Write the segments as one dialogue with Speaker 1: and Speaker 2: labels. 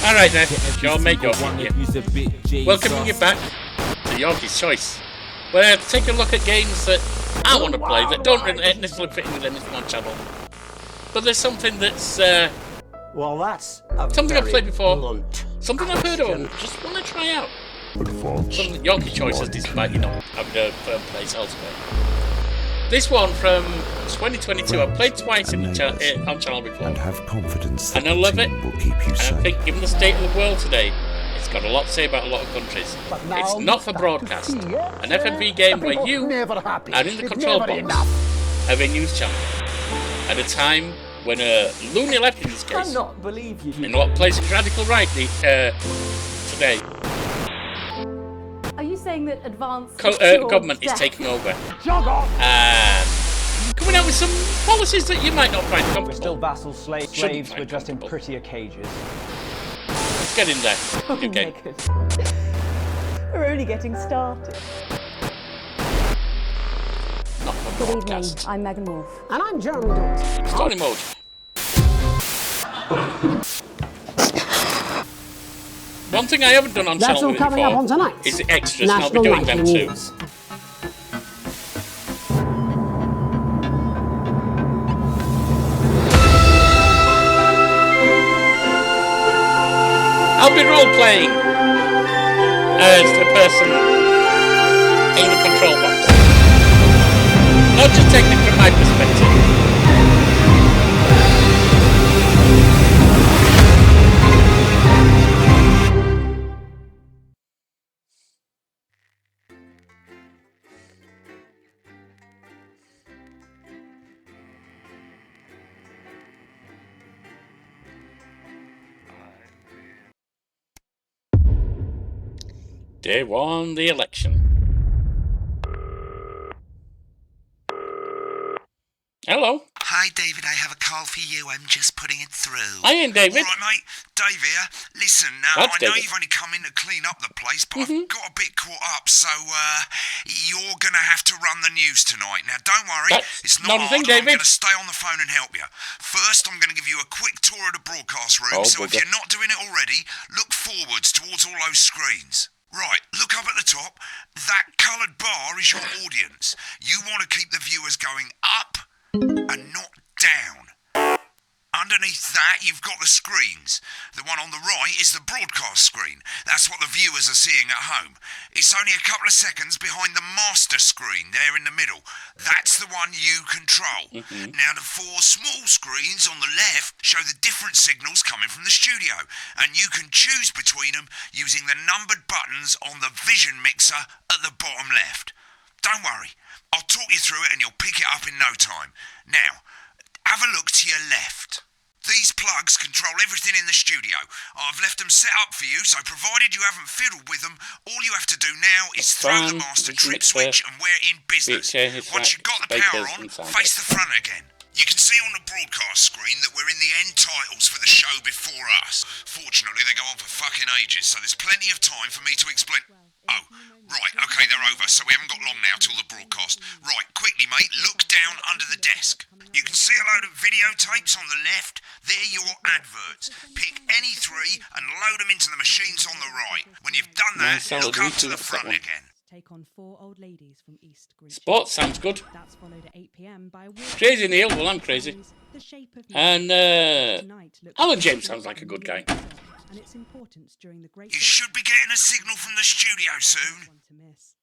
Speaker 1: Alright then, sure, mate, welcoming you back to Yorkie's Choice, where I take a look at games that I want to play that don't necessarily fit in this one channel. But there's something that's,
Speaker 2: well, that's
Speaker 1: something I've played before, something I've heard of, and just want to try out. Something that Yorkie Choice has, despite, you know, having a firm place elsewhere. This one from 2022, I've played twice on channel before,
Speaker 3: and have confidence
Speaker 1: and I love it.
Speaker 3: Will keep you
Speaker 1: and
Speaker 3: safe.
Speaker 1: I think, given the state of the world today, it's got a lot to say about a lot of countries. It's not for broadcast. An FMV game where you are in the control box of a news channel at a time when a loony left, in this case,
Speaker 2: cannot believe you.
Speaker 1: in a lot of places radical right today.
Speaker 4: Are you saying that advanced
Speaker 1: Government is taking over and coming out with some policies that you might not find comfortable.
Speaker 5: We're still vassal slaves, we're just in prettier cages.
Speaker 1: Let's get in there. Okay.
Speaker 4: We're only getting started.
Speaker 1: Not for
Speaker 4: Good evening,
Speaker 1: broadcast.
Speaker 4: I'm Megan Wolf.
Speaker 6: And I'm Jeremy Dawes.
Speaker 1: Story mode. One thing I haven't done on
Speaker 6: That's
Speaker 1: channel
Speaker 6: all coming up on
Speaker 1: before
Speaker 6: tonight.
Speaker 1: is the extras, and I'll be
Speaker 6: National
Speaker 1: doing them
Speaker 6: Nightly
Speaker 1: too.
Speaker 6: News.
Speaker 1: I'll be role-playing as the person in the control box. Not just taking it from my perspective. Day one, the election. Hello.
Speaker 7: Hi, David. I have a call for you. I'm just putting it through.
Speaker 1: Hi, Ian, David.
Speaker 7: All right, mate. Dave here. Listen,
Speaker 1: That's
Speaker 7: I know
Speaker 1: David.
Speaker 7: you've only come in to clean up the place, but I've got a bit caught up, so you're going to have to run the news tonight. Now, don't worry.
Speaker 1: That's
Speaker 7: It's not
Speaker 1: not a
Speaker 7: hard.
Speaker 1: thing,
Speaker 7: I'm
Speaker 1: David.
Speaker 7: going to stay on the phone and help you. First, I'm going to give you a quick tour of the broadcast room,
Speaker 1: Oh,
Speaker 7: so if
Speaker 1: bugger.
Speaker 7: you're not doing it already, look forwards towards all those screens. Right, look up at the top. That coloured bar is your audience. You want to keep the viewers going up and not down. Underneath that, you've got the screens. The one on the right is the broadcast screen. That's what the viewers are seeing at home. It's only a couple of seconds behind the master screen there in the middle. That's the one you control. Now, the four small screens on the left show the different signals coming from the studio, and you can choose between them using the numbered buttons on the vision mixer at the bottom left. Don't worry, I'll talk you through it and you'll pick it up in no time. Now, have a look to your left. These plugs control everything in the studio. I've left them set up for you, so provided you haven't fiddled with them, all you have to do now is throw the master trip switch and we're in business. Once you've got the power on, face the front again. You can see on the broadcast screen that we're in the end titles for the show before us. Fortunately, they go on for fucking ages, so there's plenty of time for me to explain. Oh, right, okay, they're over, so we haven't got long now till the broadcast. Right, quickly, mate, look down under the desk. You can see a load of videotapes on the left. They're your adverts. Pick any three and load them into the machines on the right. When you've done that, look up to the front again.
Speaker 8: Take on 4 old ladies from East Greenwich.
Speaker 1: Sports sounds good.
Speaker 8: That's followed at 8 p.m. by
Speaker 1: Crazy Neil, well, I'm crazy.
Speaker 8: The Shape of
Speaker 1: And
Speaker 8: Tonight looks
Speaker 1: Alan
Speaker 8: at
Speaker 1: James
Speaker 8: the
Speaker 1: sounds like a good guy.
Speaker 8: and its importance during the Great
Speaker 7: You should be getting a signal from the studio soon.
Speaker 8: One to miss.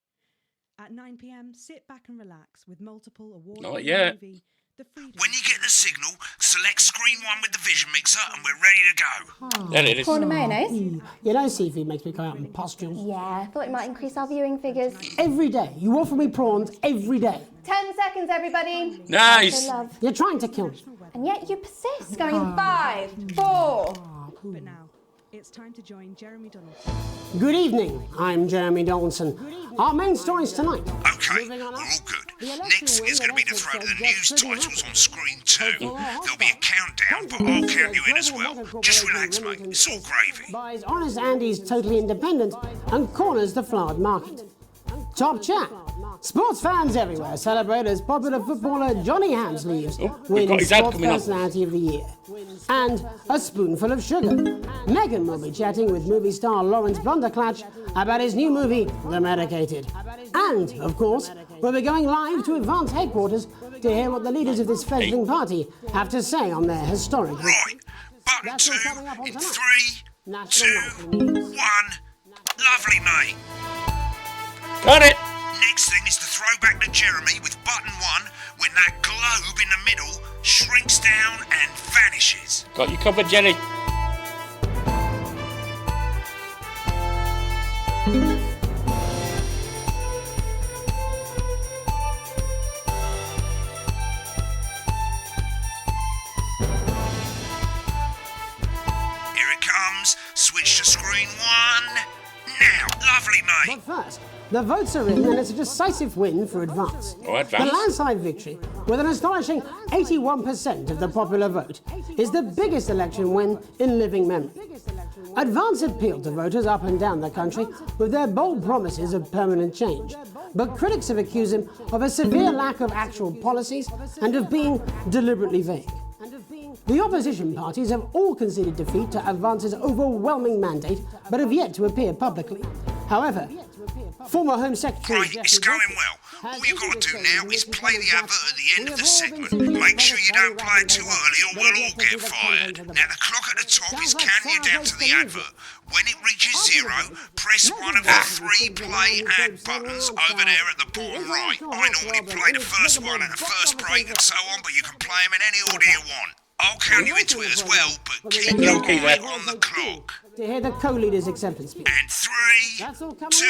Speaker 8: At 9 p.m, sit back and relax with multiple awards.
Speaker 1: Not yet.
Speaker 8: Movie, The Freedom.
Speaker 7: When you get the signal, select screen 1 with the vision mixer and we're ready to go.
Speaker 1: There it is.
Speaker 4: Corn and mayonnaise?
Speaker 6: You know seafood makes me go out in pustules.
Speaker 4: Yeah, I thought it might increase our viewing figures.
Speaker 6: Every day. You offer me prawns every day.
Speaker 4: 10 seconds, everybody.
Speaker 1: Nice.
Speaker 4: For love.
Speaker 6: You're trying to kill me.
Speaker 4: And yet you persist. Going in 5, 4.
Speaker 8: But now, it's time to join Jeremy Donaldson.
Speaker 6: Good evening. I'm Jeremy Donaldson. Our main stories tonight.
Speaker 7: Okay, we're all good. Next is going to be the throw to the news titles on screen 2. There'll be a countdown, but I'll count you in as well. Just relax, mate. It's all gravy.
Speaker 6: Buys Honest Andy's Totally Independent and corners the flowered market. Top chat. Sports fans everywhere celebrate as popular footballer Johnny Hamsleeves
Speaker 1: we've got
Speaker 6: wins
Speaker 1: his ad
Speaker 6: Sports
Speaker 1: coming up.
Speaker 6: Personality of the Year. And a spoonful of sugar. Megan will be chatting with movie star Lawrence Blunderclatch about his new movie, The Medicated. And, of course, we'll be going live to Advance headquarters to hear what the leaders of this fledgling party have to say on their historic...
Speaker 7: Right, button
Speaker 6: That's all
Speaker 7: 2
Speaker 6: coming up on
Speaker 7: in
Speaker 6: tonight.
Speaker 7: 3,
Speaker 6: National
Speaker 7: 2,
Speaker 6: Nightly
Speaker 7: 1.
Speaker 6: News.
Speaker 7: Lovely, mate.
Speaker 1: Got it!
Speaker 7: Next thing is to throw back to Jeremy with button 1 when that globe in the middle shrinks down and vanishes.
Speaker 1: Got you covered, Jenny.
Speaker 7: Here it comes. Switch to screen 1. Now, lovely, mate.
Speaker 6: But first, the votes are in and it's a decisive win for Advance.
Speaker 1: Oh, Advance.
Speaker 6: The landslide victory, with an astonishing 81% of the popular vote, is the biggest election win in living memory. Advance appealed to voters up and down the country with their bold promises of permanent change. But critics have accused him of a severe lack of actual policies and of being deliberately vague. The opposition parties have all conceded defeat to Advance's overwhelming mandate, but have yet to appear publicly. However, former Home Secretary
Speaker 7: Right, it's
Speaker 6: Geoffrey
Speaker 7: going well. All you've got to do now is play the advert at the end of the segment. Make sure you don't play it too early or we'll all get fired. Now the clock at the top is counting you down to the advert. When it reaches 0, press one of the 3 play ad buttons over there at the bottom right. I normally play the first one at the first break and so on, but you can play them in any order you want. I'll count you into it as well, but keep your
Speaker 1: Okay,
Speaker 7: eye
Speaker 1: there.
Speaker 7: on the clock.
Speaker 6: to hear the co-leader's acceptance speech.
Speaker 7: And 3, 2,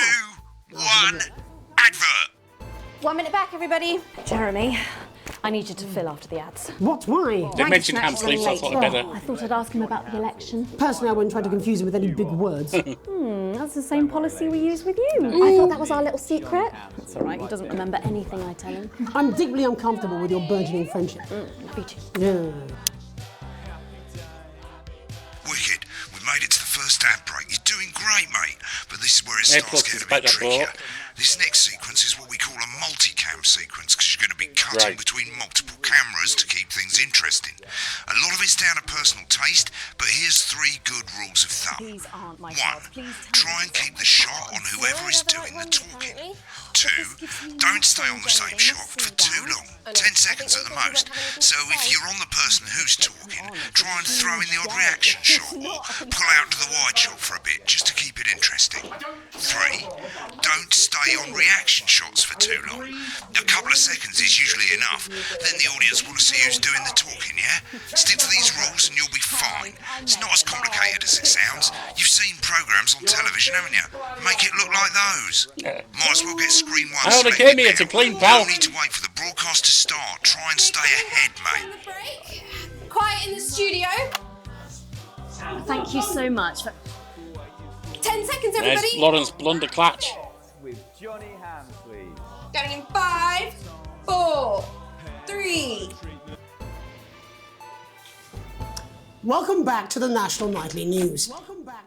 Speaker 7: 1, advert.
Speaker 4: 1 minute back, everybody. Jeremy, I need you to fill after the ads.
Speaker 6: What? Why?
Speaker 1: They mentioned ham sleeves, I thought I'd better.
Speaker 4: I thought I'd ask him about the election.
Speaker 6: Personally, I wouldn't try to confuse him with any big words.
Speaker 4: That's the same policy we use with you. I thought that was our little secret. That's all right. He doesn't remember anything I tell him.
Speaker 6: I'm deeply uncomfortable with your burgeoning friendship.
Speaker 4: Me too.
Speaker 6: Yeah.
Speaker 7: Wicked. We've made it to the first ad break. You're doing great, mate. But this is where it
Speaker 1: Yeah,
Speaker 7: starts
Speaker 1: plus
Speaker 7: getting a
Speaker 1: it's about
Speaker 7: bit
Speaker 1: that
Speaker 7: trickier.
Speaker 1: boat.
Speaker 7: This next sequence is what we call a multicam sequence because you're going to be cutting
Speaker 1: Right.
Speaker 7: between multiple cameras to keep things interesting. A lot of it's down to personal taste, but here's 3 good rules of thumb.
Speaker 4: These aren't my
Speaker 7: 1.
Speaker 4: cards. Please tell
Speaker 7: Try
Speaker 4: me.
Speaker 7: and keep the shot on whoever is doing the talking. 2. Don't stay on the same shot for too long. 10 seconds at the most. So if you're on the person who's talking, try and throw in the odd reaction shot or pull out to the wide shot for a bit just to keep it interesting. 3. Don't stay on reaction shots for too long. A couple of seconds is usually enough. Then the audience want to see who's doing the talking, yeah? Stick to these rules and you'll be fine. It's not as complicated as it sounds. You've seen programmes on television, haven't you? Make it look like those. Might as well get screen 1
Speaker 1: Oh, they
Speaker 7: selected
Speaker 1: came here
Speaker 7: now.
Speaker 1: to clean, pal.
Speaker 7: No need to wait for the broadcast to start. Try and stay ahead, mate.
Speaker 3: Break. Quiet in the studio.
Speaker 4: Thank you so much.
Speaker 3: 10 seconds,
Speaker 1: There's
Speaker 3: everybody.
Speaker 1: Lawrence Blunderclatch.
Speaker 5: With Johnny Hamsleeve.
Speaker 3: Going in 5, 4, 3.
Speaker 6: Welcome back to the National Nightly News.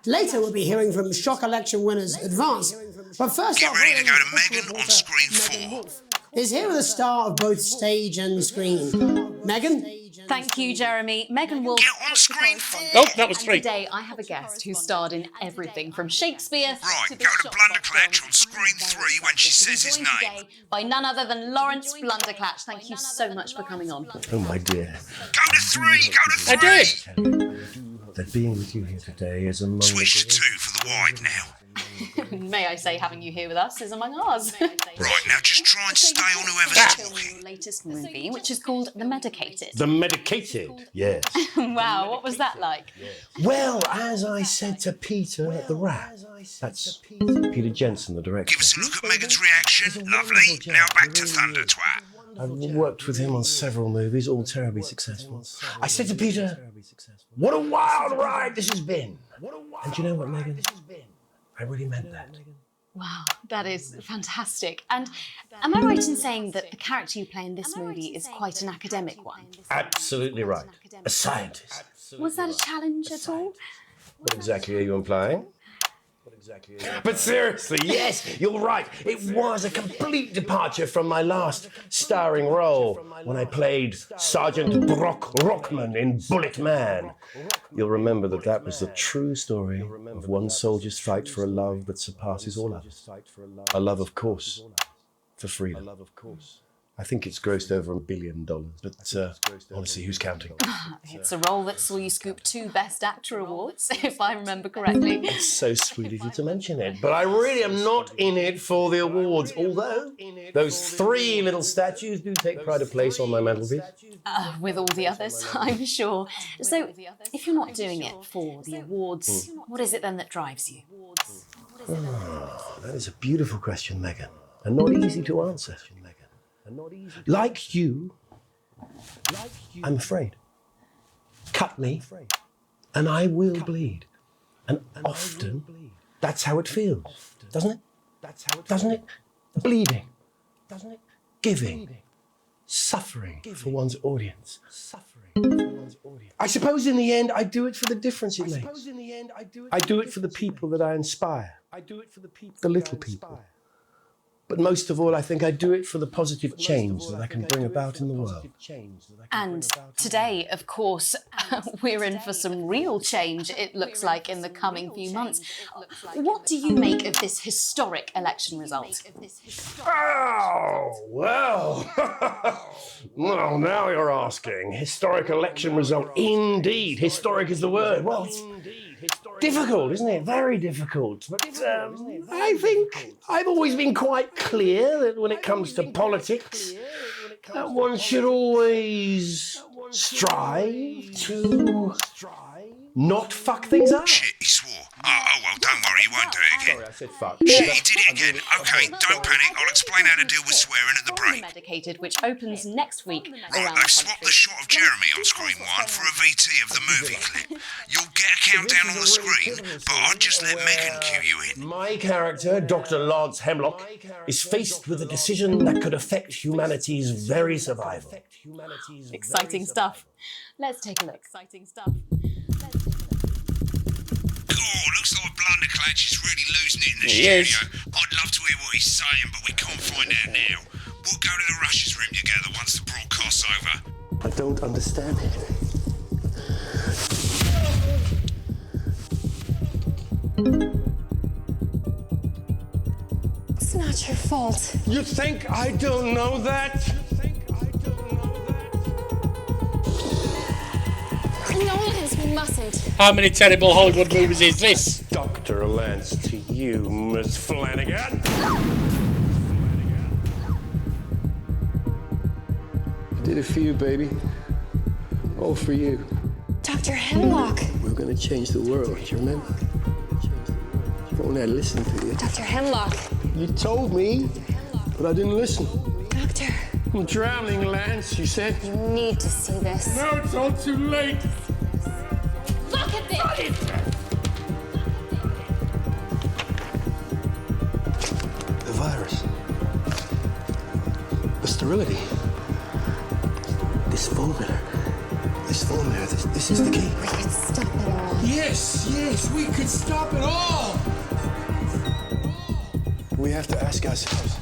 Speaker 6: Later, we'll be hearing from shock election winners Advance. But first,
Speaker 7: Get
Speaker 6: off,
Speaker 7: ready to go to
Speaker 6: football
Speaker 7: Megan on
Speaker 6: reporter
Speaker 7: screen
Speaker 6: Megan
Speaker 7: 4.
Speaker 6: Wolf is here with a star of both stage and screen. Megan?
Speaker 9: Thank you, Jeremy. Megan Wolf.
Speaker 7: Get on screen 4.
Speaker 1: Oh, that was
Speaker 9: And
Speaker 1: 3.
Speaker 9: today I have a guest who starred in everything from Shakespeare
Speaker 7: Right,
Speaker 9: to the
Speaker 7: go to
Speaker 9: shop
Speaker 7: Blunderclatch
Speaker 9: films
Speaker 7: on screen 3 when she says his
Speaker 9: joined
Speaker 7: name.
Speaker 9: today by none other than Lawrence Blunderclatch. Thank you so much for coming on.
Speaker 10: Oh, my dear.
Speaker 7: Go to 3, go to
Speaker 1: I
Speaker 7: 3.
Speaker 1: did.
Speaker 10: That being with you here today is a moment.
Speaker 7: Switch to 2 for the wide now.
Speaker 9: May I say, having you here with us is among ours.
Speaker 7: Right, now just try and stay on whoever's talking.
Speaker 9: Your latest movie, which is called The Medicated.
Speaker 10: The medicated, yes.
Speaker 9: Wow, what was that like?
Speaker 10: Well, as I said to Peter at the Rat, that's Peter Jensen, the director.
Speaker 7: Give us a look at Megan's reaction. Lovely. Now back to Thunder Twat.
Speaker 10: I've worked with him on several movies, all terribly successful. I said to Peter, what a wild ride this has been. And you know what, Megan? I really meant that.
Speaker 9: Wow, that is fantastic. And am I right in saying that the character you play in this movie is quite an academic one?
Speaker 10: Absolutely right. A scientist.
Speaker 9: Was that a challenge at all?
Speaker 10: What exactly are you implying? But seriously, yes, you're right. It was a complete departure from my last starring role when I played Sergeant Brock Rockman in Bullet Man. You'll remember that was the true story of one soldier's fight for a love that surpasses all others. A love, of course, for freedom. I think it's grossed over $1 billion, but honestly, who's counting?
Speaker 9: It's a role that saw you scoop 2 Best Actor awards, if I remember correctly.
Speaker 10: It's so sweet of you to mention it, but I really am not in it for the awards, although those 3 little statues do take pride of place on my mantelpiece.
Speaker 9: With all the others, I'm sure. So, if you're not doing it for the awards, what is it then that drives you?
Speaker 10: That is a beautiful question, Megan, and not easy to answer. Like you, I'm afraid. Cut me, and I will bleed. And often, that's how it feels, doesn't it? Doesn't it? Bleeding. Doesn't it? Giving. Suffering for one's audience. I suppose in the end, I do it for the difference it makes. I do it for the people that I inspire. The little people. But most of all, I think I do it for the positive change that I can bring about in the world.
Speaker 9: And today, of course, we're in for some real change, it looks like, in the coming few months. What do you make of this historic election result?
Speaker 10: Oh, well. Well, now you're asking. Historic election result. Indeed. Historic is the word. Well, it's difficult, isn't it? Very difficult. But I think I've always been quite clear that when it comes to politics, that one should always strive to not fuck things up.
Speaker 7: Shit, he swore. Oh, well, don't worry, he won't do it again.
Speaker 10: Sorry, I said fuck.
Speaker 7: Shit, he did it again. Okay, don't panic. I'll explain how to deal with swearing at the break.
Speaker 9: Medicated, which opens next week.
Speaker 7: Right, they've swapped the shot of Jeremy on screen 1 for a VT of the movie clip. You'll get a countdown on the screen, but I'll just let Megan cue you in.
Speaker 10: My character, Dr. Lance Hemlock, is faced with a decision that could affect humanity's very survival.
Speaker 9: Exciting stuff. Let's take a look. Exciting stuff.
Speaker 7: Oh, looks like Blunderclatch is really losing it in the
Speaker 1: He is.
Speaker 7: studio. I'd love to hear what he's saying, but we can't find out now. We'll go to the Russia's room together once the broadcast's over.
Speaker 10: I don't understand it.
Speaker 3: It's not your fault.
Speaker 10: You think I don't know that?
Speaker 3: Nolans, we mustn't.
Speaker 1: How many terrible Hollywood movies is this?
Speaker 10: Dr. Lance to you, Miss Flanagan. I did it for you, baby. All for you.
Speaker 3: Dr. Hemlock.
Speaker 10: We're gonna change the world, you remember? You won't let listen to you.
Speaker 3: Dr. Hemlock.
Speaker 10: You told me, but I didn't listen.
Speaker 3: Doctor.
Speaker 10: I'm drowning, Lance, you said.
Speaker 3: You need to see this.
Speaker 1: No, it's all too late.
Speaker 3: Look at this!
Speaker 10: The virus. The sterility. This formula. This is the key.
Speaker 3: We could stop it all.
Speaker 10: Yes, we could stop it all. We have to ask ourselves.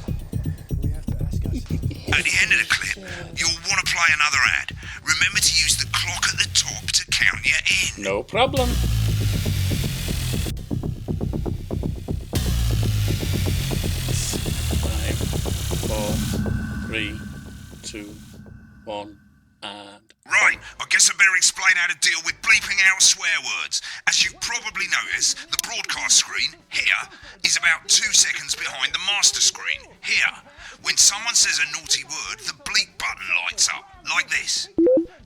Speaker 7: At the end of the clip, you'll want to play another ad. Remember to use the clock at the top to count you in.
Speaker 1: No problem. 5, 4, 3, 2, 1, and...
Speaker 7: Right, I guess I better explain how to deal with bleeping out swear words. As you've probably noticed, the broadcast screen, here, is about 2 seconds behind the master screen, here. When someone says a naughty word, the bleep button lights up, like this.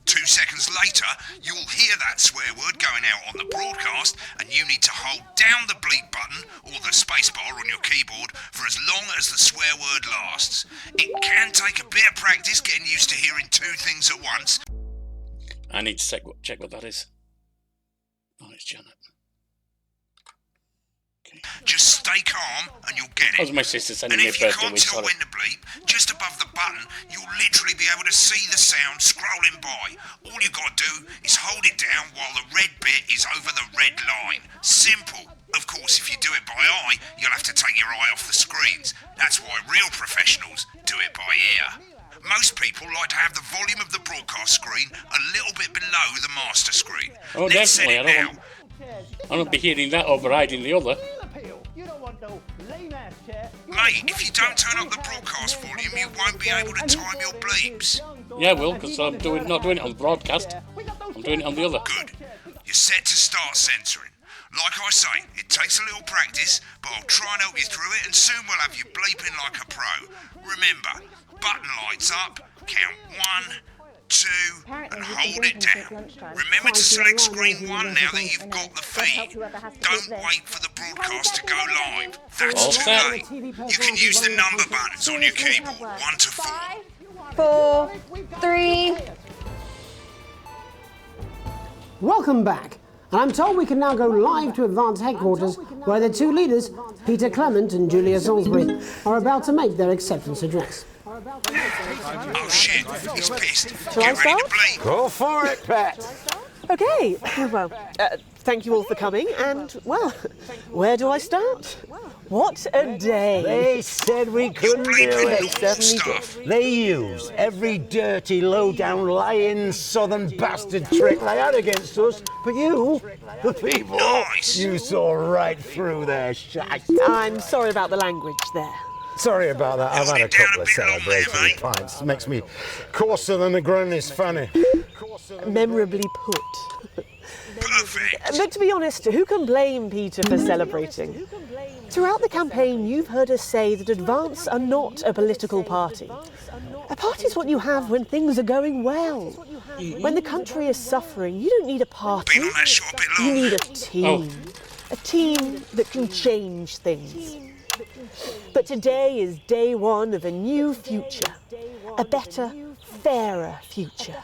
Speaker 7: 2 seconds later, you'll hear that swear word going out on the broadcast, and you need to hold down the bleep button, or the space bar on your keyboard, for as long as the swear word lasts. It can take a bit of practice getting used to hearing 2 things at once.
Speaker 1: I need to check what that is. Oh, it's Janet. Okay.
Speaker 7: Just stay calm and you'll get
Speaker 1: That
Speaker 7: it.
Speaker 1: was my sister sending
Speaker 7: And
Speaker 1: me a
Speaker 7: if you
Speaker 1: birthday
Speaker 7: can't
Speaker 1: wish,
Speaker 7: tell
Speaker 1: sorry.
Speaker 7: when to bleep, just above the button, you'll literally be able to see the sound scrolling by. All you gotta do is hold it down while the red bit is over the red line. Simple. Of course, if you do it by eye, you'll have to take your eye off the screens. That's why real professionals do it by ear. Most people like to have the volume of the broadcast screen a little bit below the master screen.
Speaker 1: Oh,
Speaker 7: Let's set
Speaker 1: definitely.
Speaker 7: it now.
Speaker 1: I don't be hearing that overriding the other.
Speaker 7: Mate, if you don't turn up the broadcast volume, you won't be able to time your bleeps.
Speaker 1: Yeah, well, because I'm not doing it on the broadcast. I'm doing it on the other.
Speaker 7: Good. You're set to start censoring. Like I say, it takes a little practice, but I'll try and help you through it, and soon we'll have you bleeping like a pro. Remember, button lights up, count 1, 2, and hold it down. Remember to select screen 1 now that you've got the feed. Don't wait for the broadcast to go live. That's
Speaker 1: All
Speaker 7: too
Speaker 1: set.
Speaker 7: late. You can use the number buttons on your keyboard, 1 to 4.
Speaker 4: 4, 3.
Speaker 6: Welcome back. And I'm told we can now go live to Advance headquarters, where the two leaders, Peter Clement and Julia Salisbury, are about to make their acceptance address.
Speaker 7: Oh shit, he's pissed.
Speaker 4: Shall I
Speaker 7: Get ready to
Speaker 4: start?
Speaker 7: bleep.
Speaker 10: Go for it, Pat.
Speaker 11: Okay, well, thank you all for coming, and, well, where do I start? What a day.
Speaker 10: They said we couldn't do
Speaker 7: Bleeping
Speaker 10: it.
Speaker 7: normal stuff.
Speaker 10: They used every dirty, low-down, lying, southern bastard trick they had against us. But you, the people,
Speaker 7: Nice.
Speaker 10: you saw right through their shite.
Speaker 11: I'm sorry about the language there.
Speaker 10: Sorry about that. I've had a
Speaker 7: Hold it down
Speaker 10: couple
Speaker 7: a
Speaker 10: of
Speaker 7: bit long there,
Speaker 10: celebratory
Speaker 7: mate.
Speaker 10: pints. Makes me coarser than a granny's fanny.
Speaker 11: Memorably put.
Speaker 7: Perfect.
Speaker 11: But to be honest, who can blame Peter for celebrating? Throughout the campaign, you've heard us say that Advance are not a political party. A party is what you have when things are going well. When the country is suffering, you don't need a party.
Speaker 7: Been on that show a bit
Speaker 11: You
Speaker 7: long.
Speaker 11: need a team. A team that can change things. But today is day one of a new future. A better, fairer future.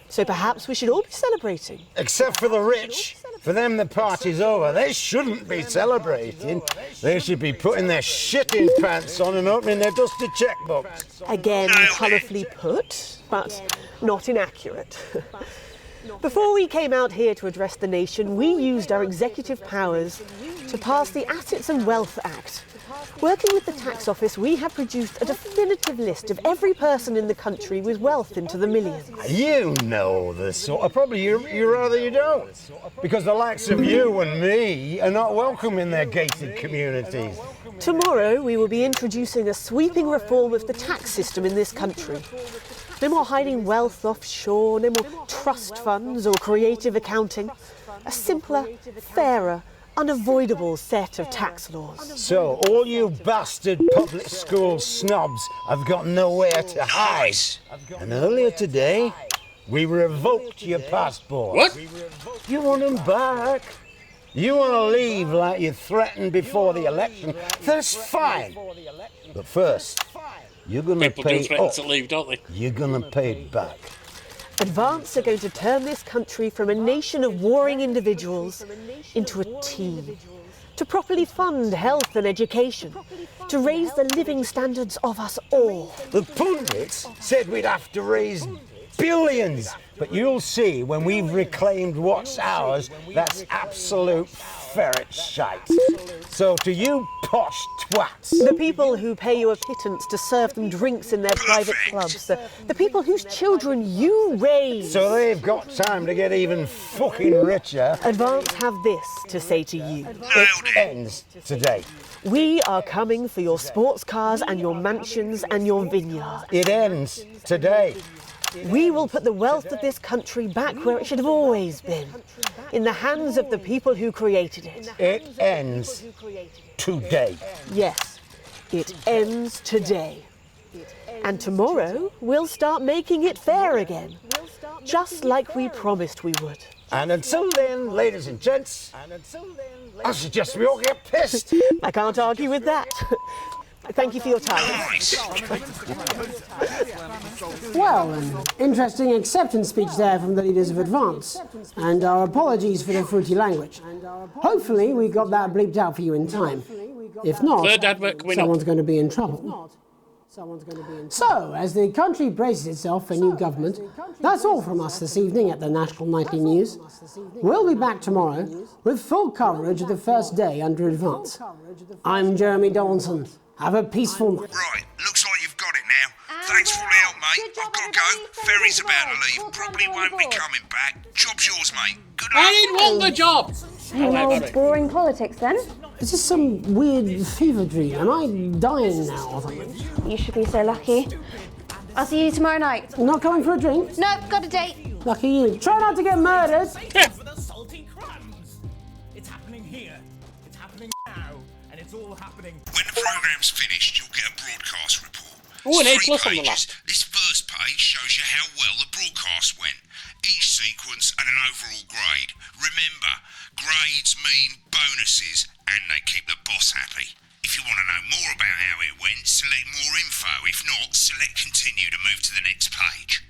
Speaker 11: So perhaps we should all be celebrating.
Speaker 10: Except for the rich. For them, the party's over. They shouldn't be celebrating. They should be putting their shitting pants on and opening their dusty checkbooks.
Speaker 11: Again, colourfully put, but not inaccurate. Before we came out here to address the nation, we used our executive powers to pass the Assets and Wealth Act. Working with the tax office, we have produced a definitive list of every person in the country with wealth into the millions.
Speaker 10: You know the sort of, probably you rather you don't. Because the likes of you and me are not welcome in their gated communities.
Speaker 11: Tomorrow, we will be introducing a sweeping reform of the tax system in this country. No more hiding wealth offshore, no more trust funds or creative accounting. A simpler, fairer, unavoidable set of tax laws.
Speaker 10: So all you bastard public school snobs have got nowhere to hide. And earlier today, we revoked your passport.
Speaker 1: What?
Speaker 10: You want them back? You want to leave like you threatened before the election? That's fine. But first, you're going to
Speaker 1: People do
Speaker 10: pay
Speaker 1: threaten
Speaker 10: up.
Speaker 1: to leave, don't they?
Speaker 10: You're going to pay it back.
Speaker 11: Advance are going to turn this country from a nation of warring individuals into a team. To properly fund health and education. To raise the living standards of us all.
Speaker 10: The pundits said we'd have to raise billions. But you'll see when we've reclaimed what's ours, that's absolute ferret shite. So to you posh twats,
Speaker 11: The people who pay you a pittance to serve them drinks in their private clubs. The people whose children you raise.
Speaker 10: so they've got time to get even fucking richer.
Speaker 11: Advance have this to say to you.
Speaker 10: It ends today.
Speaker 11: We are coming for your sports cars and your mansions and your vineyards.
Speaker 10: It ends today.
Speaker 11: We will put the wealth of this country back where it should have always been. In the hands of the people who created it.
Speaker 10: It ends today.
Speaker 11: Yes, it ends today. And tomorrow, we'll start making it fair again. Just like we promised we would.
Speaker 10: And until then, ladies and gents, I suggest we all get pissed.
Speaker 11: I can't argue with that. Thank you for your time.
Speaker 6: Well, an interesting acceptance speech there from the leaders of Advance, and our apologies for the fruity language. Hopefully we got that bleeped out for you in time. If not,
Speaker 1: Third advert coming up.
Speaker 6: someone's going to be in trouble. So, as the country braces itself for new government, that's all from us this evening at the National Nightly News. We'll be back tomorrow with full coverage of the first day under advance. I'm Jeremy Donaldson. Have a peaceful night.
Speaker 7: Right, looks like you've got it now. Thanks for all the help, mate. I've got to go. Ferry's about to leave. Probably won't be coming back. Job's yours, mate. Good luck.
Speaker 1: I didn't want the job!
Speaker 4: Same old boring politics then.
Speaker 6: Is this some weird fever dream? Am I dying now or something?
Speaker 4: You should be so lucky. I'll see you tomorrow night.
Speaker 6: You're not coming for a drink?
Speaker 4: No, got a date.
Speaker 6: Lucky you. Try not to get murdered.
Speaker 2: It's happening here. It's happening now. And it's all happening.
Speaker 7: When the programme's finished, you'll get a broadcast report.
Speaker 1: Oh, an A+
Speaker 7: It's 3
Speaker 1: on the
Speaker 7: pages.
Speaker 1: lap.
Speaker 7: This first page shows you how well the broadcast went. Each sequence and an overall grade. Remember, grades mean bonuses, and they keep the boss happy. If you want to know more about how it went, select more info. If not, select continue to move to the next page.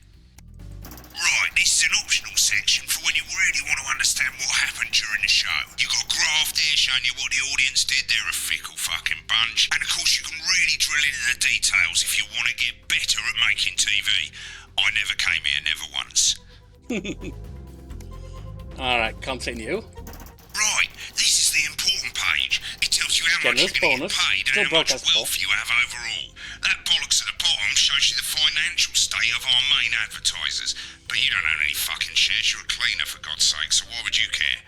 Speaker 7: Right, this is an optional section for when you really want to understand what happened during the show. You've got a graph there showing you what the audience did. They're a fickle fucking bunch. And of course you can really drill into the details if you want to get better at making TV. I never came here, never once.
Speaker 1: Alright, continue.
Speaker 7: Right, this is the important page. It tells you how much
Speaker 1: Generous
Speaker 7: you're going to
Speaker 1: bonus.
Speaker 7: get paid
Speaker 1: Still
Speaker 7: and how much
Speaker 1: broadcast
Speaker 7: wealth you have overall. That bollocks at the bottom shows you the financial state of our main advertisers. But you don't own any fucking shares, you're a cleaner for God's sake, so why would you care?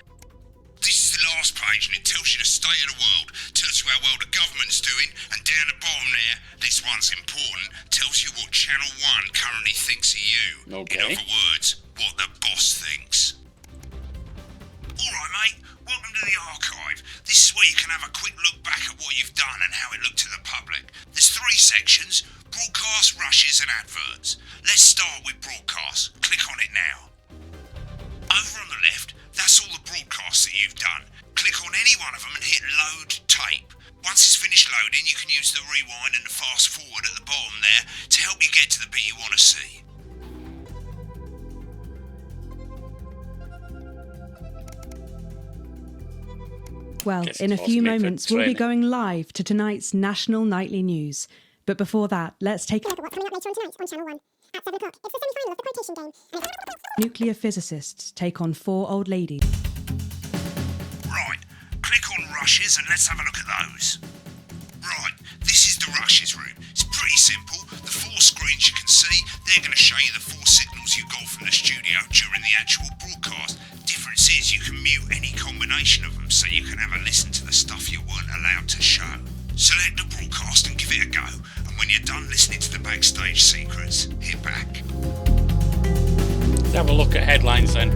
Speaker 7: This is the last page and it tells you the state of the world, tells you how well the government's doing, and down the bottom there, this one's important, tells you what Channel 1 currently thinks of you.
Speaker 1: Okay.
Speaker 7: In other words, what the boss thinks. Alright mate, welcome to the archive. This is where you can have a quick look back at what you've done and how it looked to the public. There's 3 sections, broadcast, rushes and adverts. Let's start with broadcast. Click on it now. Over on the left, that's all the broadcasts that you've done. Click on any one of them and hit load tape. Once it's finished loading, you can use the rewind and the fast forward at the bottom there to help you get to the bit you want to see.
Speaker 8: Well,
Speaker 1: Guess
Speaker 8: in a
Speaker 1: it
Speaker 8: few
Speaker 1: was made for
Speaker 8: moments, we'll be
Speaker 1: training.
Speaker 8: going live to tonight's National Nightly News. But before that, let's take
Speaker 3: What's coming up later on tonight on Channel 1 at 7 o'clock. It's the semi-final of the quotation game.
Speaker 8: nuclear physicists take on 4 old ladies.
Speaker 7: Right, click on rushes and let's have a look at those. Right, this is the rushes room. It's pretty simple. The 4 screens you can see, they're going to show you the 4 signals you got from the studio during the actual broadcast. Difference is you can mute any combination of them so you can have a listen to the stuff you weren't allowed to show. Select the broadcast and give it a go, and when you're done listening to the backstage secrets, hit back.
Speaker 1: Let's have a look at headlines then.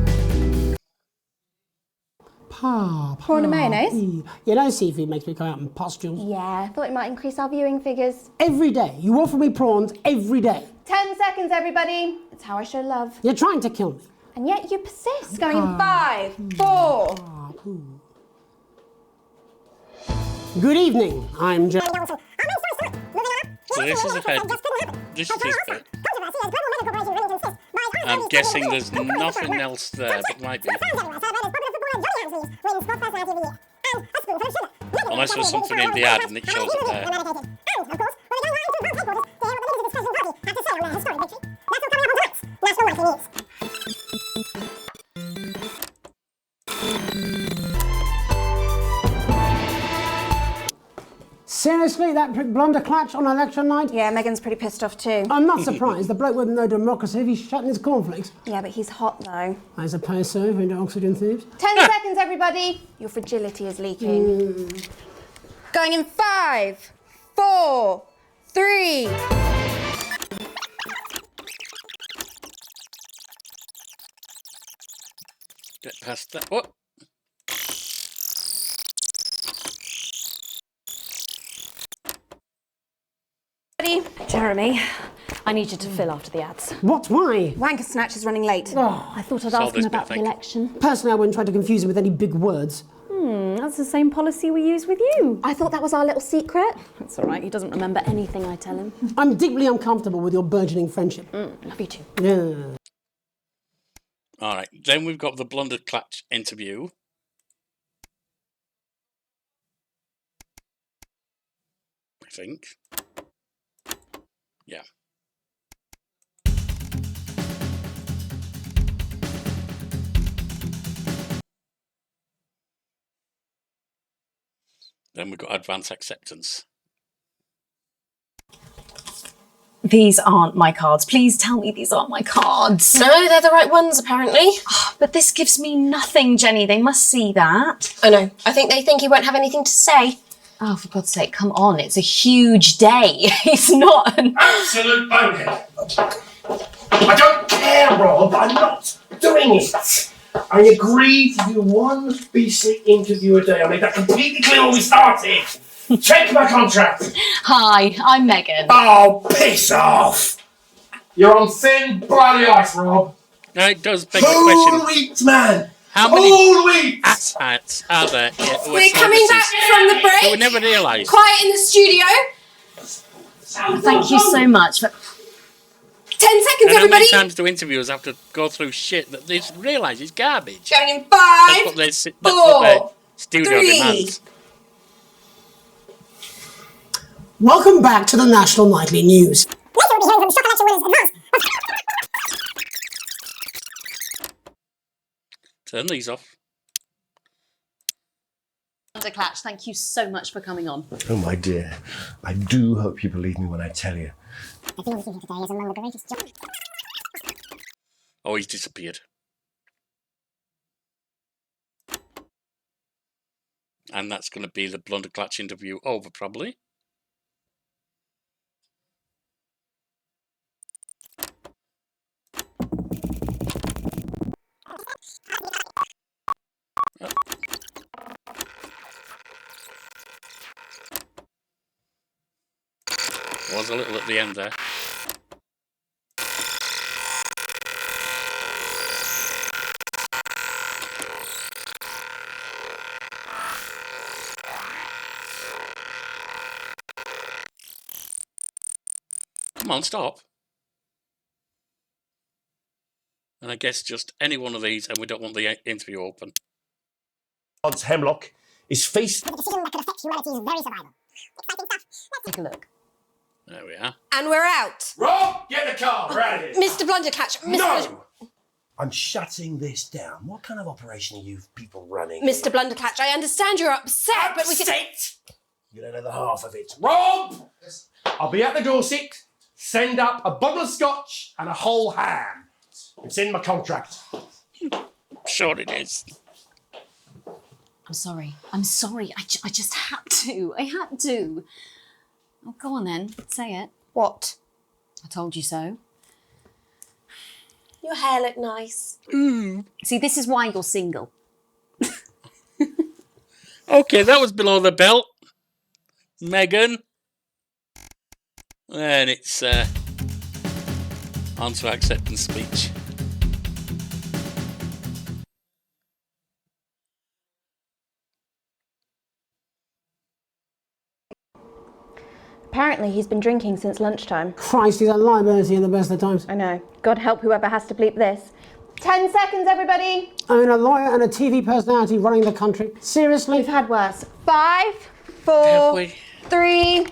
Speaker 4: Prawn and mayonnaise?
Speaker 6: You know seafood makes me come out in pustules.
Speaker 4: Yeah, thought it might increase our viewing figures.
Speaker 6: Every day. You offer me prawns every day.
Speaker 4: 10 seconds, everybody. It's how I show love.
Speaker 6: You're trying to kill me.
Speaker 4: And yet you persist, going in 5, 4.
Speaker 6: Good evening. I'm Joe.
Speaker 1: So this is a head. This is his bit. I'm guessing there's nothing else there, but might be. Unless there's something in the ad and it shows it there.
Speaker 6: Seriously, that blunder clutch on election night?
Speaker 4: Yeah, Megan's pretty pissed off too.
Speaker 6: I'm not surprised. The bloke with no democracy, he's shutting his cornflakes.
Speaker 4: Yeah, but he's hot though.
Speaker 6: I suppose so, if into oxygen thieves.
Speaker 4: 10 seconds, everybody. Your fragility is leaking. Going in 5, 4, 3.
Speaker 1: Get past that. What?
Speaker 4: Jeremy, I need you to fill after the ads.
Speaker 6: What? Why?
Speaker 4: Wanker Snatch is running late.
Speaker 6: Oh,
Speaker 4: I thought I'd
Speaker 1: Solve
Speaker 4: ask him
Speaker 1: this
Speaker 4: about
Speaker 1: bit,
Speaker 4: the
Speaker 1: thank you.
Speaker 4: election.
Speaker 6: personally, I wouldn't try to confuse him with any big words.
Speaker 4: That's the same policy we use with you. I thought that was our little secret. That's all right, he doesn't remember anything I tell him.
Speaker 6: I'm deeply uncomfortable with your burgeoning friendship.
Speaker 4: Love you too.
Speaker 6: Yeah.
Speaker 1: Alright, then we've got the blundered clutch interview. I think. Yeah. Then we've got advance acceptance.
Speaker 9: These aren't my cards. Please tell me these aren't my cards.
Speaker 12: No, they're the right ones, apparently.
Speaker 9: Oh, but this gives me nothing, Jenny. They must see that.
Speaker 12: Oh, no. I think they think he won't have anything to say.
Speaker 9: Oh, for God's sake, come on. It's a huge day. He's not an...
Speaker 10: Absolute bonehead. I don't care, Rob. I'm not doing it. I agreed to do one BC interview a day. I made that completely clear when we started. Check my contract.
Speaker 9: Hi, I'm Megan.
Speaker 10: Oh, piss off. You're on thin, bloody ice, Rob.
Speaker 1: Now it does beg the question.
Speaker 10: Whole wheat, man.
Speaker 1: How many
Speaker 10: whole wheat
Speaker 1: asshats are there?
Speaker 12: We're coming back from the break.
Speaker 1: That we never realised.
Speaker 12: Quiet in the studio.
Speaker 9: Thank you so much. For...
Speaker 12: 10 seconds,
Speaker 1: And how
Speaker 12: everybody.
Speaker 1: many times do interviewers have to go through shit that they realise is garbage?
Speaker 12: Going in 5,
Speaker 1: That's what their studio
Speaker 12: 3.
Speaker 1: demands.
Speaker 6: Welcome back to the National Nightly News.
Speaker 3: Later we'll be hearing from shock election winners advance.
Speaker 1: Turn these off.
Speaker 9: Blunderclatch, thank you so much for coming on.
Speaker 10: Oh, my dear. I do hope you believe me when I tell you.
Speaker 3: I feel this today is among the greatest jobs.
Speaker 1: Oh, he's disappeared. And that's going to be the Blunderclatch interview over, probably. Was a little at the end there. Come on, stop. And I guess just any one of these, and we don't want the interview open.
Speaker 10: Odds Hemlock is faced
Speaker 3: With a decision that could affect humanity's very survival. Exciting stuff. Let's
Speaker 9: take a look.
Speaker 1: There we are.
Speaker 12: And we're out.
Speaker 10: Rob, get the car. We're out of here.
Speaker 12: Mr. Blunderclatch.
Speaker 10: No! I'm shutting this down. What kind of operation are you people running?
Speaker 12: Mr. Blunderclatch, I understand you're upset, but we can...
Speaker 10: You don't know the half of it. Rob! I'll be at the Dorset. Send up a bottle of scotch and a whole ham. It's in my contract.
Speaker 1: Sure it is.
Speaker 9: I'm sorry. I'm sorry. I just had to. I had to. Oh, go on then. Say it.
Speaker 12: What?
Speaker 9: I told you so.
Speaker 12: Your hair looked nice.
Speaker 9: See, this is why you're single.
Speaker 1: Okay, that was below the belt. Megan. And it's on to acceptance speech.
Speaker 4: Apparently he's been drinking since lunchtime.
Speaker 6: Christ, he's a liability in the best of times.
Speaker 4: I know. God help whoever has to bleep this. 10 seconds, everybody.
Speaker 6: I mean, a lawyer and a TV personality running the country. Seriously?
Speaker 4: We've had worse. 5, 4,
Speaker 1: Have we?
Speaker 4: 3.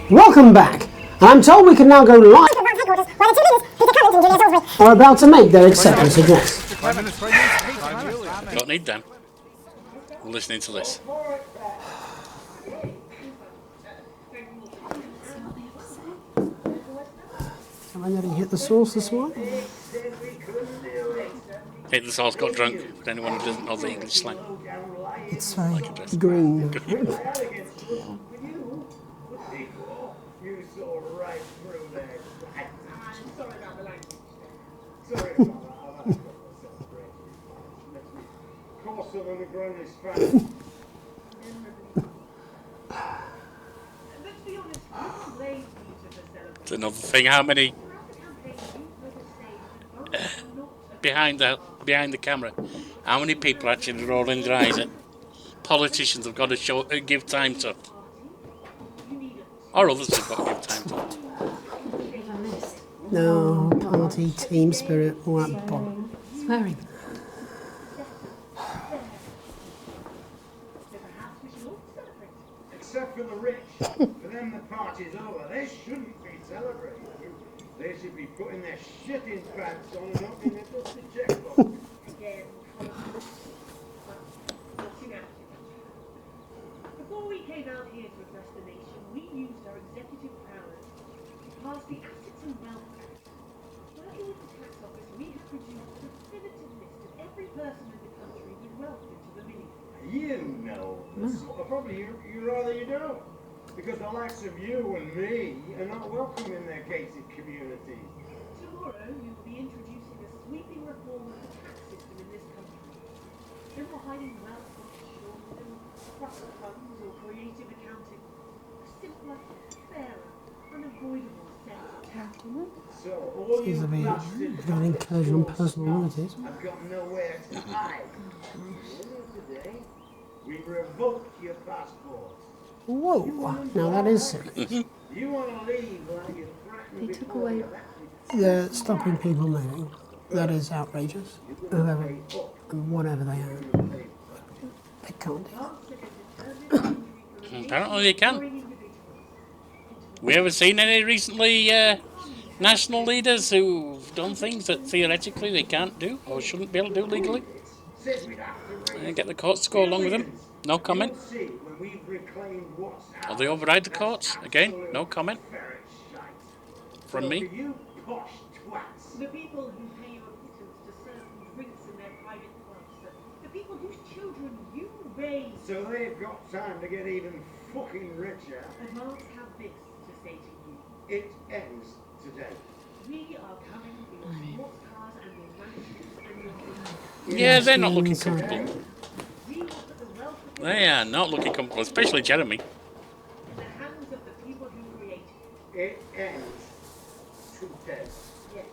Speaker 6: Welcome back. And I'm told we can now go live.
Speaker 3: headquarters, where the two leaders, Peter Cummins and Julia Salisbury,
Speaker 6: Are about to make their acceptance address.
Speaker 1: Don't need them. We're listening to this.
Speaker 6: Have I nearly hit the source this one?
Speaker 1: Hit the sauce, got drunk. For anyone who doesn't know the English slang.
Speaker 6: It's green.
Speaker 1: It's another thing. How many behind the camera? How many people are actually rolling their eyes at politicians have got to give time to, or others have got to give time to?
Speaker 6: No, party, team spirit, all that bollocks.
Speaker 9: Swearing.
Speaker 13: except for the rich. For them, the party's over. They shouldn't be celebrating. They should be putting their shit in pants on and opening their dusty checkbook.
Speaker 11: Again, before we came out here to address the nation, we used our executive powers to pass the Assets and Wealth Act. Working with the tax office, we have produced a definitive list of every person in the country with wealth into the millions.
Speaker 13: You know, probably you rather you don't. Because the likes of you and me are not welcome in their gated communities.
Speaker 11: Tomorrow, you will be introducing a sweeping reform of the tax system in this country. No more hiding wealth offshore, no trust funds or creative accounting. A simpler, fairer, unavoidable set of tax.
Speaker 13: So all
Speaker 6: Seems
Speaker 13: you
Speaker 6: to be
Speaker 13: bastards
Speaker 6: an incursion on personal liberties.
Speaker 13: have got nowhere to hide. Today, we revoke your passport.
Speaker 6: Whoa, now that is serious.
Speaker 13: You want to leave like you threatened
Speaker 4: They took
Speaker 13: before
Speaker 4: away.
Speaker 13: you left.
Speaker 6: They're stopping people moving. That is outrageous. Whoever and whatever they are. They can't do that.
Speaker 1: Apparently they can. We ever seen any recently national leaders who've done things that theoretically they can't do or shouldn't be able to do legally? And get the courts to go along with them? No comment. Or they override the courts? Again, no comment. From me.
Speaker 11: The people who pay you a pittance to serve them drinks in their private clubs. The people whose children you raise.
Speaker 13: So they've got time to get even fucking richer.
Speaker 11: Advance have this to say to you.
Speaker 13: It ends today.
Speaker 11: We are coming for your sports cars and your mansions and your
Speaker 1: Yeah, they're not looking comfortable. They are not looking comfortable, especially Jeremy.
Speaker 11: in the hands of the people who created it.
Speaker 13: It ends today.
Speaker 11: Yes.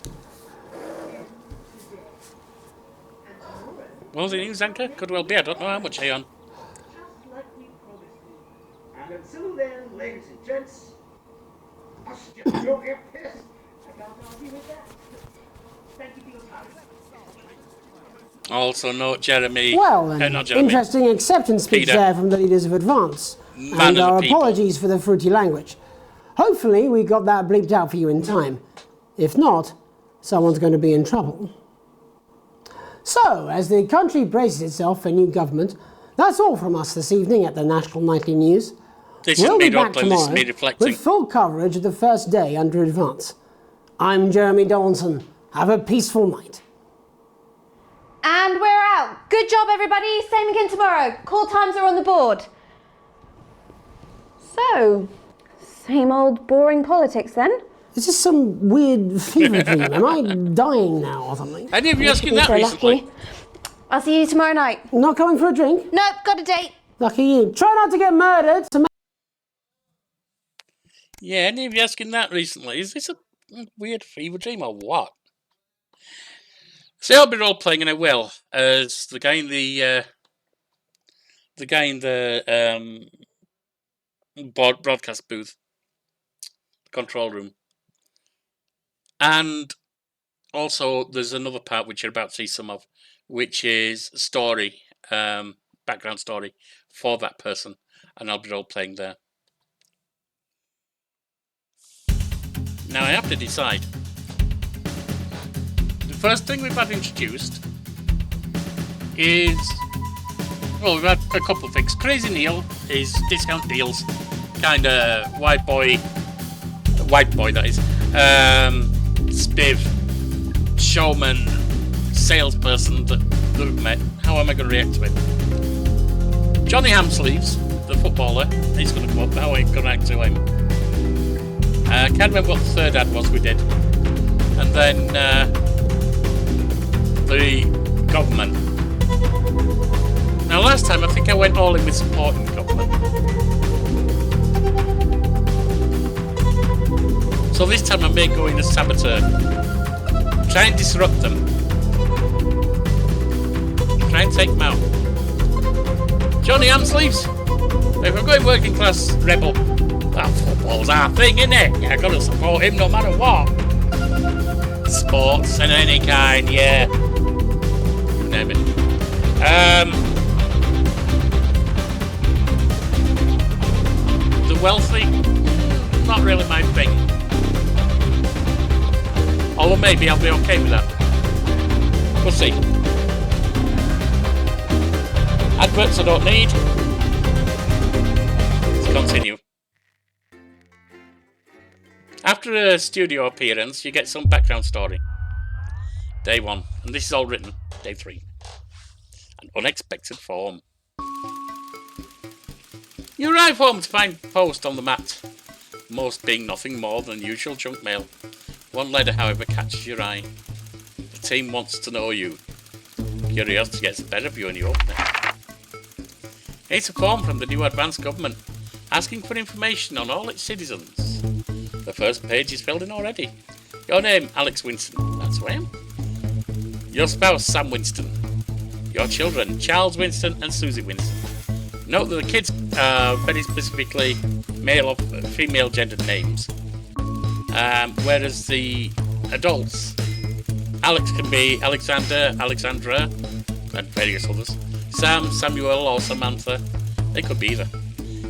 Speaker 11: Ends today. And tomorrow,
Speaker 1: Well, the news anchor? Could well be. I don't know how much Aeon.
Speaker 11: just like we promised you.
Speaker 13: And until then, ladies and gents, I suggest you get pissed.
Speaker 11: I can't argue with that. Thank you for your time.
Speaker 1: Also note Jeremy.
Speaker 6: Well, then,
Speaker 1: not Jeremy.
Speaker 6: interesting acceptance speech
Speaker 1: Peter.
Speaker 6: there from the leaders of Advance.
Speaker 1: Man
Speaker 6: And
Speaker 1: of the
Speaker 6: our
Speaker 1: people.
Speaker 6: apologies for the fruity language. Hopefully, we got that bleeped out for you in time. If not, someone's going to be in trouble. So, as the country braces itself for new government, that's all from us this evening at the National Nightly News.
Speaker 1: This
Speaker 6: We'll
Speaker 1: isn't
Speaker 6: be
Speaker 1: me
Speaker 6: back
Speaker 1: roleplaying, this is
Speaker 6: tomorrow
Speaker 1: me reflecting.
Speaker 6: with full coverage of the first day under Advance. I'm Jeremy Donaldson. Have a peaceful night.
Speaker 4: And we're out. Good job, everybody. Same again tomorrow. Call times are on the board. So, same old boring politics then?
Speaker 6: Is this some weird fever dream? Am I dying now or something?
Speaker 1: Any of you asking
Speaker 4: You're
Speaker 1: that
Speaker 4: so
Speaker 1: recently?
Speaker 4: lucky. I'll see you tomorrow night.
Speaker 6: Not coming for a drink?
Speaker 4: Nope, got a date.
Speaker 6: Lucky you. Try not to get murdered.
Speaker 1: Yeah, any of you asking that recently? Is this a weird fever dream or what? So I'll be role playing and I will as the guy in the broadcast booth, control room, and also there's another part which you're about to see some of, which is story, background story for that person, and I'll be role playing there. Now I have to decide. The first thing we've had introduced is, well, we've had a couple of things. Crazy Neil is discount deals, kind of white boy that is, spiv, showman, salesperson that we've met. How am I going to react to it? Johnny Hamsleeves, the footballer, he's going to come up. How am I going to react to him? I can't remember what the third ad was we did. And then the government. Now last time I think I went all in with supporting government. So this time I may go in as saboteur. Try and disrupt them. Try and take them out. Johnny Hamsleeves! If I'm going working class rebel, that football's our thing, isn't it? Yeah, I've got to support him no matter what. Sports and any kind, yeah. You name it. wealthy? Not really my thing. Although maybe I'll be okay with that. We'll see. Adverts I don't need. Let's continue. After a studio appearance, you get some background story. Day 1, and this is all written. Day 3. An unexpected form. You arrive home to find post on the mat. Most being nothing more than usual junk mail. One letter, however, catches your eye. The team wants to know you. Curiosity gets the better of you and you open it. It's a form from the new advanced government, asking for information on all its citizens. The first page is filled in already. Your name, Alex Winston. That's who I am. Your spouse, Sam Winston. Your children, Charles Winston and Susie Winston. Note that the kids are very specifically male or female gendered names. Whereas the adults, Alex can be Alexander, Alexandra, and various others. Sam, Samuel, or Samantha. They could be either.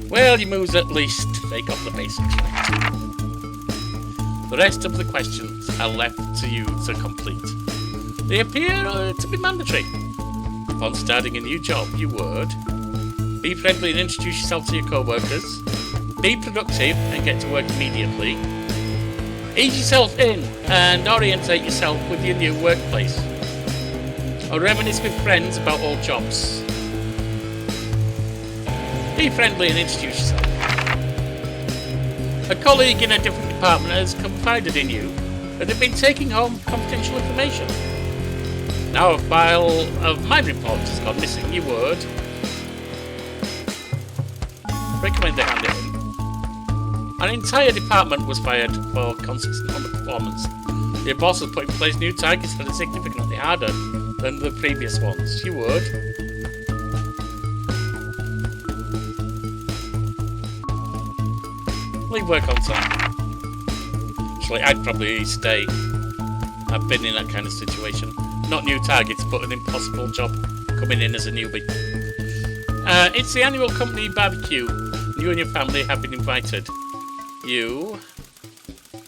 Speaker 1: Well, you moves at least they got the basics right. The rest of the questions are left to you to complete. They appear to be mandatory. Upon starting a new job, you would be friendly and introduce yourself to your co-workers. Be productive and get to work immediately. Ease yourself in and orientate yourself with your new workplace. Or reminisce with friends about old jobs. Be friendly and introduce yourself. A colleague in a different department has confided in you that they've been taking home confidential information. Now a file of my report has gone missing, you would recommend they hand it in. An entire department was fired for consistent underperformance. Your boss has put in place new targets that are significantly harder than the previous ones. You would leave work on time. Actually, I'd probably stay. I've been in that kind of situation. Not new targets, but an impossible job coming in as a newbie. It's the annual company barbecue. You and your family have been invited. You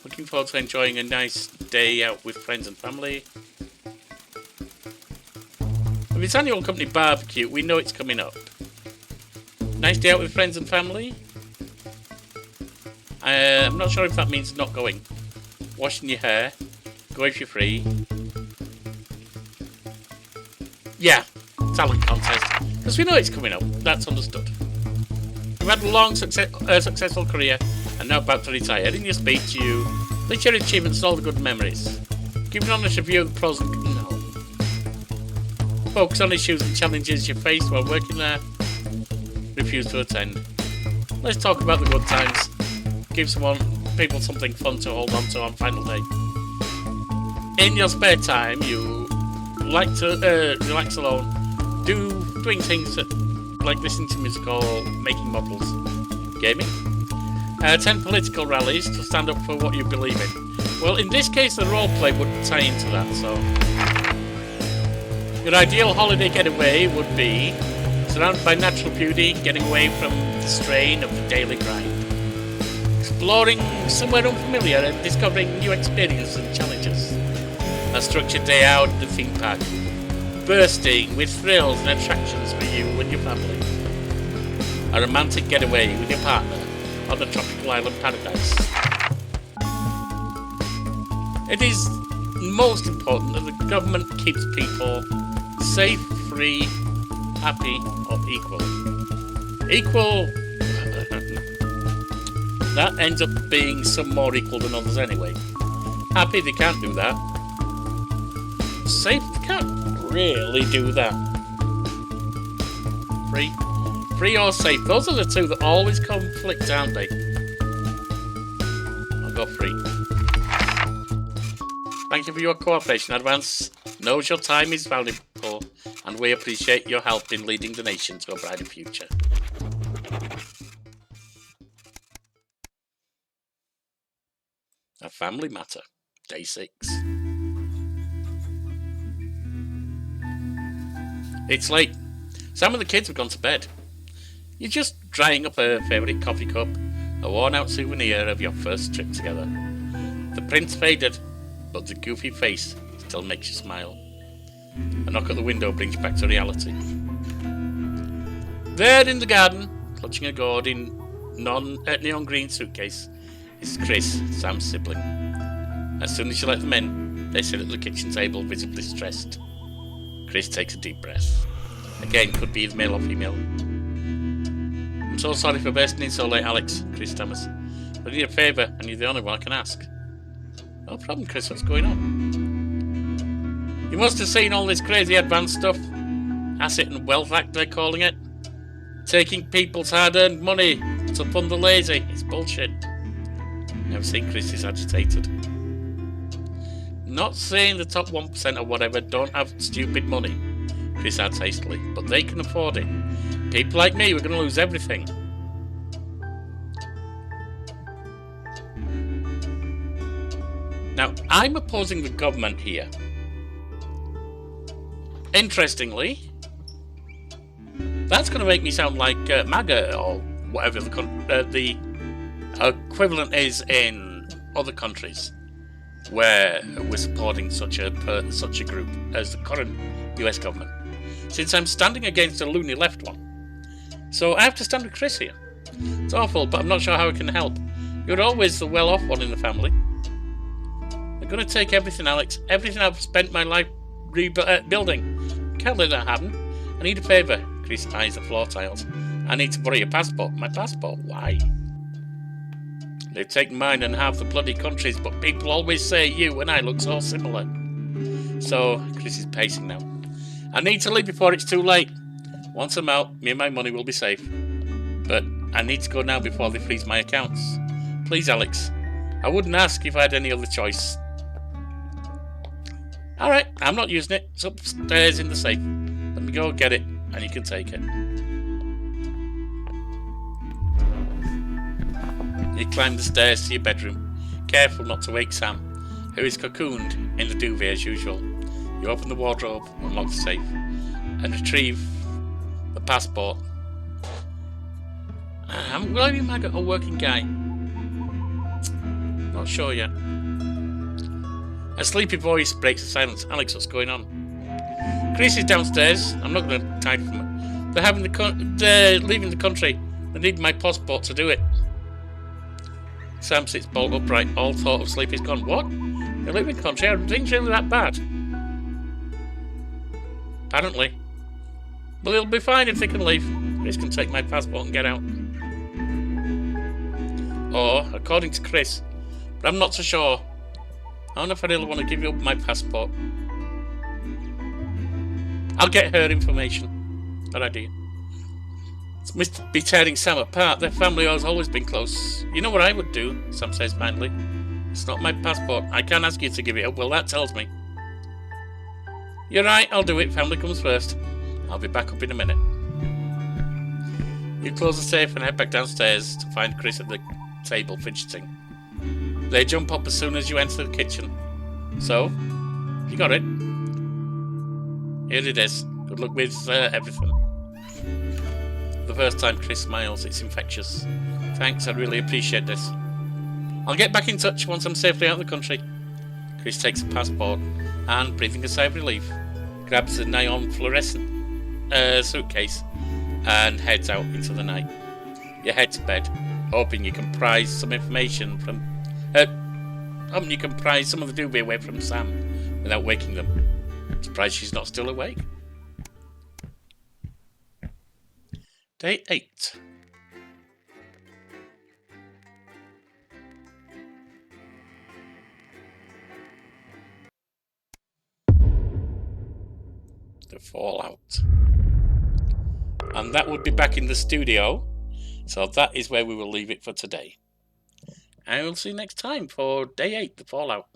Speaker 1: looking forward to enjoying a nice day out with friends and family. With its annual company barbecue, we know it's coming up. Nice day out with friends and family. I'm not sure if that means not going. Washing your hair. Go if you're free. Yeah, talent contest. Because we know it's coming up. That's understood. You've had a long, successful career and now about to retire. In your speech, you list your achievements and all the good memories. Give an honest review of the pros and cons. No. Focus on issues and challenges you faced while working there. Refuse to attend. Let's talk about the good times. Give people something fun to hold on to on final day. In your spare time, you like to relax alone, doing things like listening to music or making models, gaming, attend political rallies to stand up for what you believe in. Well, in this case, the roleplay would tie into that. So, your ideal holiday getaway would be surrounded by natural beauty, getting away from the strain of the daily grind. Exploring somewhere unfamiliar and discovering new experiences and challenges. A structured day out at the theme park, bursting with thrills and attractions for you and your family. A romantic getaway with your partner on a tropical island paradise. It is most important that the government keeps people safe, free, happy, or equal. Equal... that ends up being some more equal than others anyway. Happy, they can't do that. Safe, they can't really do that. Free or safe, those are the two that always conflict, aren't they? I'll go free. Thank you for your cooperation, Advance. Knows your time is valuable, and we appreciate your help in leading the nation to a brighter future. A family matter. Day 6. It's late. Sam and the kids have gone to bed. You're just drying up a favourite coffee cup, A worn-out souvenir of your first trip together. The prints faded, but the goofy face still makes you smile. A knock at the window brings you back to reality. There in the garden, clutching a gaudy neon green suitcase, is Chris, Sam's sibling. As soon as you let them in, they sit at the kitchen table, visibly stressed. Chris takes a deep breath. Again, could be either male or female. I'm so sorry for bursting in so late, Alex, Chris stammers. But I need a favour, and you're the only one I can ask. No problem, Chris, what's going on? You must have seen all this crazy advanced stuff. Asset and Wealth Act, they're calling it. Taking people's hard-earned money to fund the lazy. It's bullshit. I've seen Chris is agitated. Not saying the top 1% or whatever don't have stupid money, Chris adds hastily, but they can afford it. People like me, we're going to lose everything. Now, I'm opposing the government here. Interestingly, that's going to make me sound like MAGA or whatever the equivalent is in other countries where we're supporting such a group as the current US government, since I'm standing against a loony left one. So I have to stand with Chris here. It's awful, but I'm not sure how I can help. You're always the well-off one in the family. They're going to take everything, Alex. Everything I've spent my life rebuilding. Can't let that happen. I need a favour. Chris eyes the floor tiles. I need to borrow your passport. My passport? Why? They've taken mine and half the bloody countries, but people always say you and I look so similar. So, Chris is pacing now. I need to leave before it's too late. Once I'm out, me and my money will be safe. But I need to go now before they freeze my accounts. Please, Alex. I wouldn't ask if I had any other choice. Alright, I'm not using it. It's upstairs in the safe. Let me go get it, and you can take it. You climb the stairs to your bedroom, careful not to wake Sam, who is cocooned in the duvet as usual. You open the wardrobe, unlock the safe, and retrieve the passport. Will I be MAGA or working guy? Not sure yet. A sleepy voice breaks the silence. Alex, what's going on? Chris is downstairs. I'm not going to hide from it. They're leaving the country. They need my passport to do it. Sam sits bolt upright. All thought of sleep is gone. What? They're leaving the country? Are things really that bad? Apparently. But it'll be fine if they can leave. Chris can take my passport and get out. Or, according to Chris, but I'm not so sure. I don't know if I really want to give you up my passport. I'll get her information. Bad idea. It's must be tearing Sam apart. Their family has always been close. You know what I would do, Sam says finally. It's not my passport. I can't ask you to give it up. Well, that tells me. You're right, I'll do it. Family comes first. I'll be back up in a minute. You close the safe and head back downstairs to find Chris at the table fidgeting. They jump up as soon as you enter the kitchen. So, you got it. Here it is. Good luck with everything. The first time Chris smiles, it's infectious. Thanks, I really appreciate this. I'll get back in touch once I'm safely out of the country. Chris takes a passport and, breathing a sigh of relief, grabs a neon fluorescent suitcase and heads out into the night. You head to bed, hoping you can prise some information from... hoping you can prise some of the duvet away from Sam without waking them. Surprised she's not still awake. Day 8. The Fallout. And that would be back in the studio. So that is where we will leave it for today. And we'll see you next time for Day 8, The Fallout.